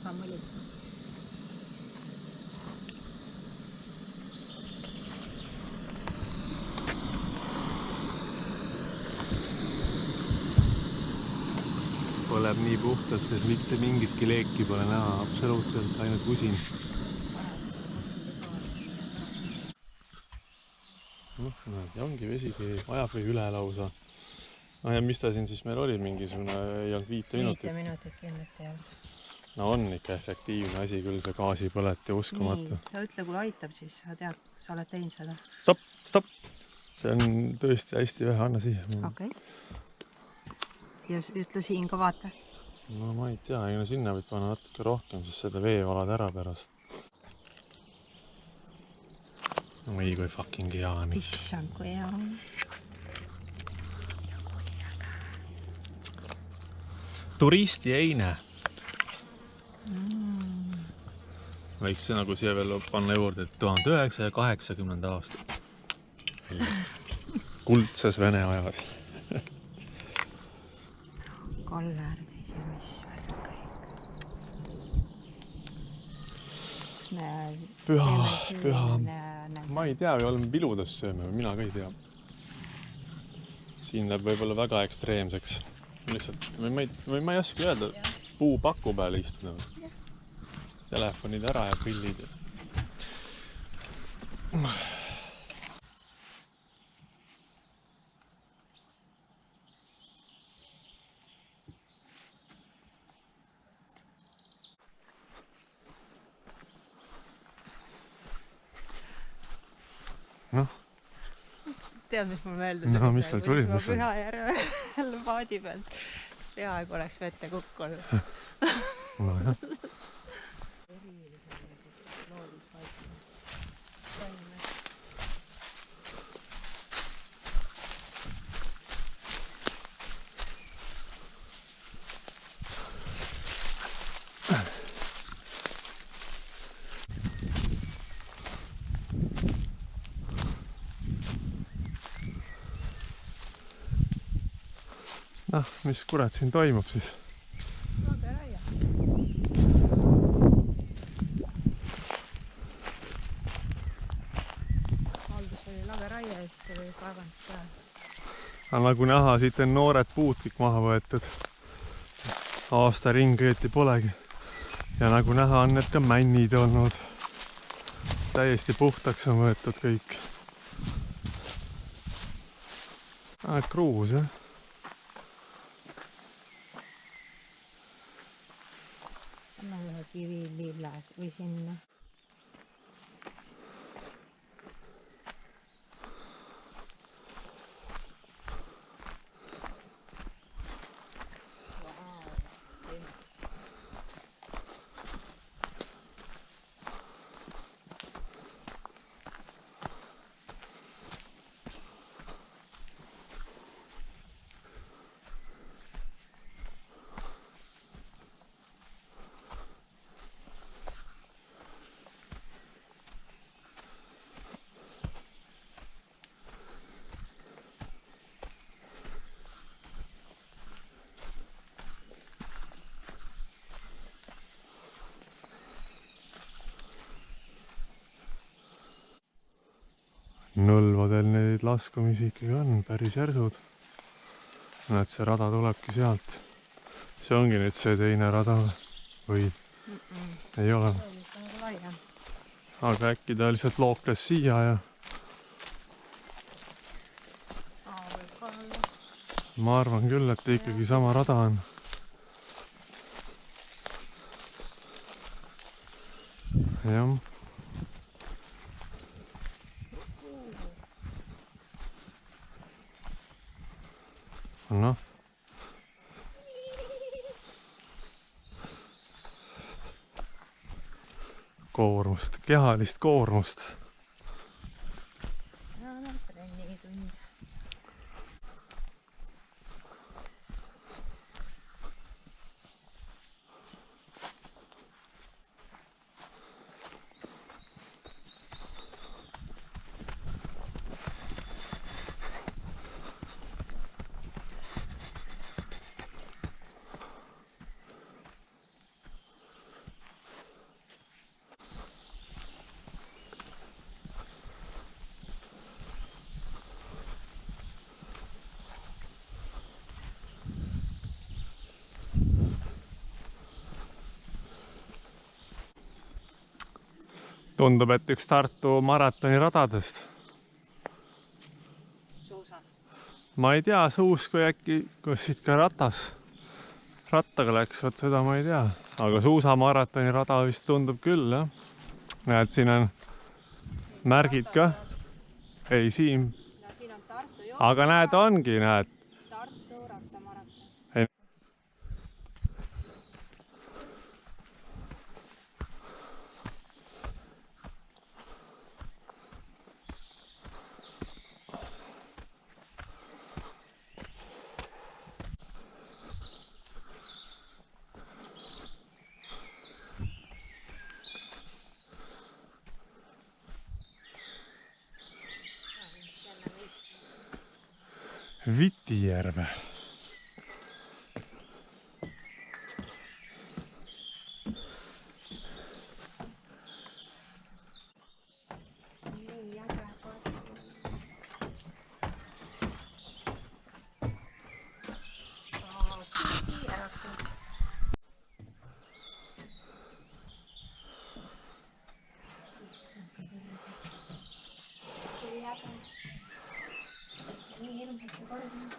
Aha, muidugi. Põleb nii puhtalt, et mitte mingitki leeki pole näha, absoluutselt ainult kusin. Ja ongi vesigi, ajab või üle lausa. No ja mis ta siin siis meil oli, mingisugune, ei olnud 5 minutit. 5 minutit kindlasti jah. No on ikka efektiivne asi küll, see gaasipõlet ja uskumatu. Nii, sa ütle, kui aitab, siis sa tead, sa oled teinud seda. Stopp! See on tõesti hästi vähe, anna siia. Okei. Ja ütle siin ka vaata. No ma ei tea, no sinna võid panna natuke rohkem, siis seda veevalad ära pärast. Oi, kui fucking hea on. Issand, kui hea on. Turisti eine. Võiks see nagu siia veel panna juurde, et 1980. aasta. Kuldses Vene ajas. Kallardis ja mis värk kõik. Kas me Püha. Ma ei tea, või oleme piludes sööme, mina ka ei tea. Siin läheb võib-olla väga ekstreemseks. Lihtsalt, või ma ei oska öelda, puupaku peale istuda. Telefonid ära ja prillid. Noh. Tead, mis mul meelde No, mis seal tuli? Pühajärve jälle paadi pealt. Peaaegu oleks vette kukkunud. No jah. Noh, mis kurat siin toimub siis? Lageraia. Aldus oli lageraia ja siis oli kaevandus peal. Aga nagu näha, siit on noored puud kõik maha võetud. Aasta ringi õieti polegi. Ja nagu näha, on need ka männid olnud. Täiesti puhtaks on võetud kõik. Kruus, jah? Anna ühe kivi lillas või sinna. Nõlvadel neid laskumisi ikkagi on päris järsud. Näed, see rada tulebki sealt. See ongi nüüd see teine rada või? Ei ole. Aga äkki ta lihtsalt lookles siia ja... Ma arvan küll, et ikkagi sama rada on. Jah. Noh. Koormust, kehalist koormust. tundub, et üks Tartu maratoni radadest. Suusa. Ma ei tea, suus kui äkki, kus siit ka rattaga läks, vot seda ma ei tea. Aga suusamaratoni rada vist tundub küll, jah. Näed, siin on märgid ka. Ei, siin. No siin on Tartu jook. Aga näed, ongi, näed. Tartu rattamaraton. Ei. Vitijärve. Nii äge koht. Kiiratud. Kui äge. Nii hirmsalt see kord on.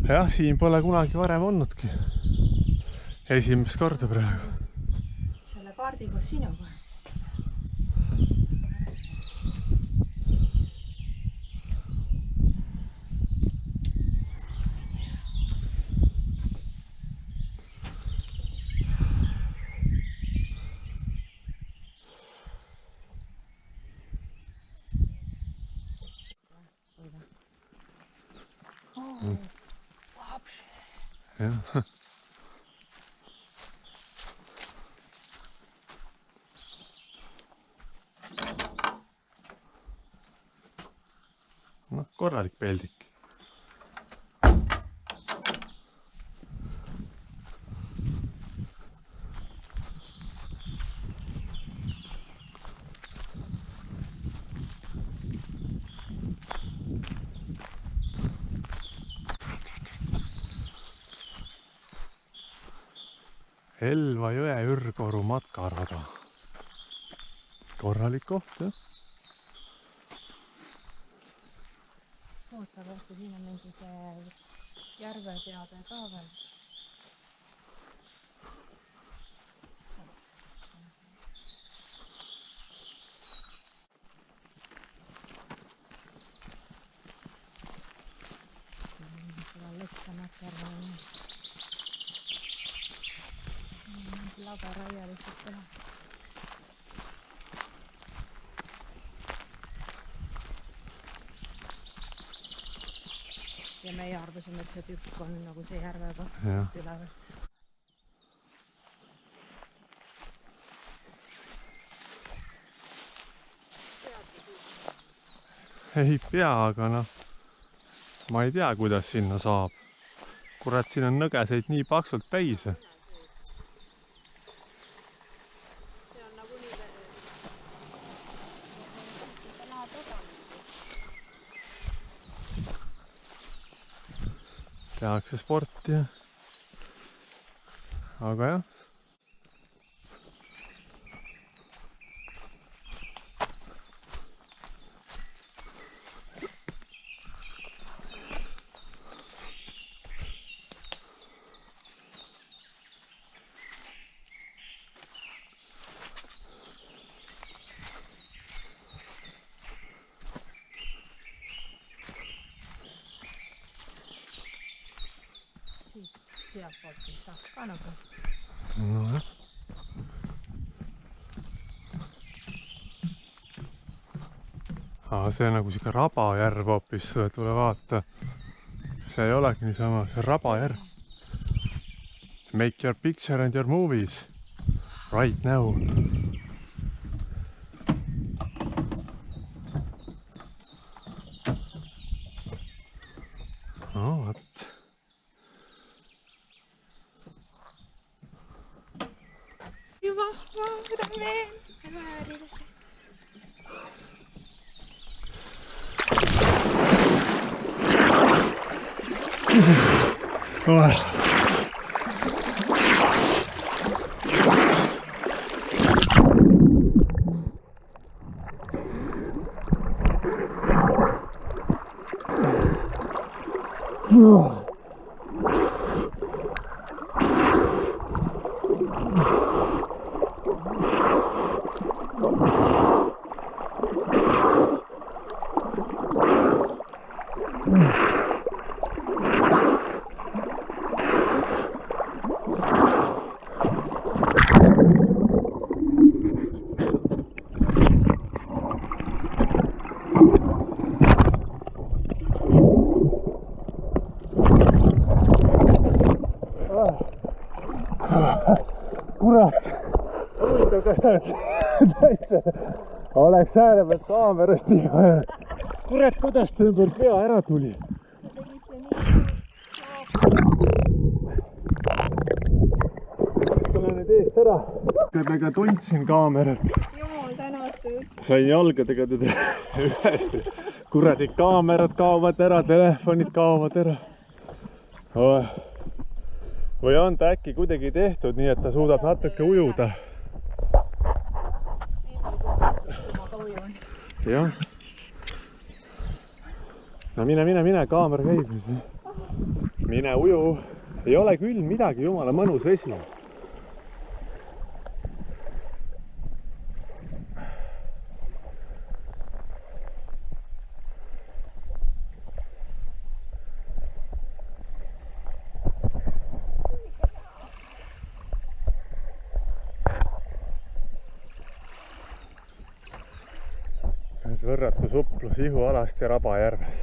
Jah, siin pole kunagi varem olnudki. Esimest korda praegu. Selle kaardi koos sinuga. Jah. Noh, korralik peldik. Elva jõe Ürgoru matkarada. Korralik koht, jah. Oota, vaata, siin on mingi see järveteade ka veel. Seda lõkkamat järve on. Lagaraia lihtsalt teha. Ja meie arvasime, et see tükk on nagu see järvega üleval. Ei pea, aga noh, ma ei tea, kuidas sinna saab. Kurat, siin on nõgeseid nii paksult täis. Tehakse sporti ja aga jah. Sealtpoolt siis saaks ka nagu. No jah. See nagu siuke rabajärv hoopis, tule vaata. See ei olegi niisama, see rabajärv. Make your picture and your movies right now. no vot. juba vaatame vääridesse. Kurat, huvitav, kas täitsa oleks ääre pealt kaamerast nii vaja. Kurat, kuidas ta ümber pea ära tuli? Tule nüüd eest ära. Tedega tundsin kaamerat. Jumal tänatud. Sain jalgadega teda ühest. Kuradi kaamerad kaovad ära, telefonid kaovad ära. Või on ta äkki kuidagi tehtud nii, et ta suudab natuke ujuda? Jah. No mine, kaamera käib. Mine uju. Ei ole küll midagi, jumala mõnus vesi. Võrratu suplus Ihualast ja Rabajärves.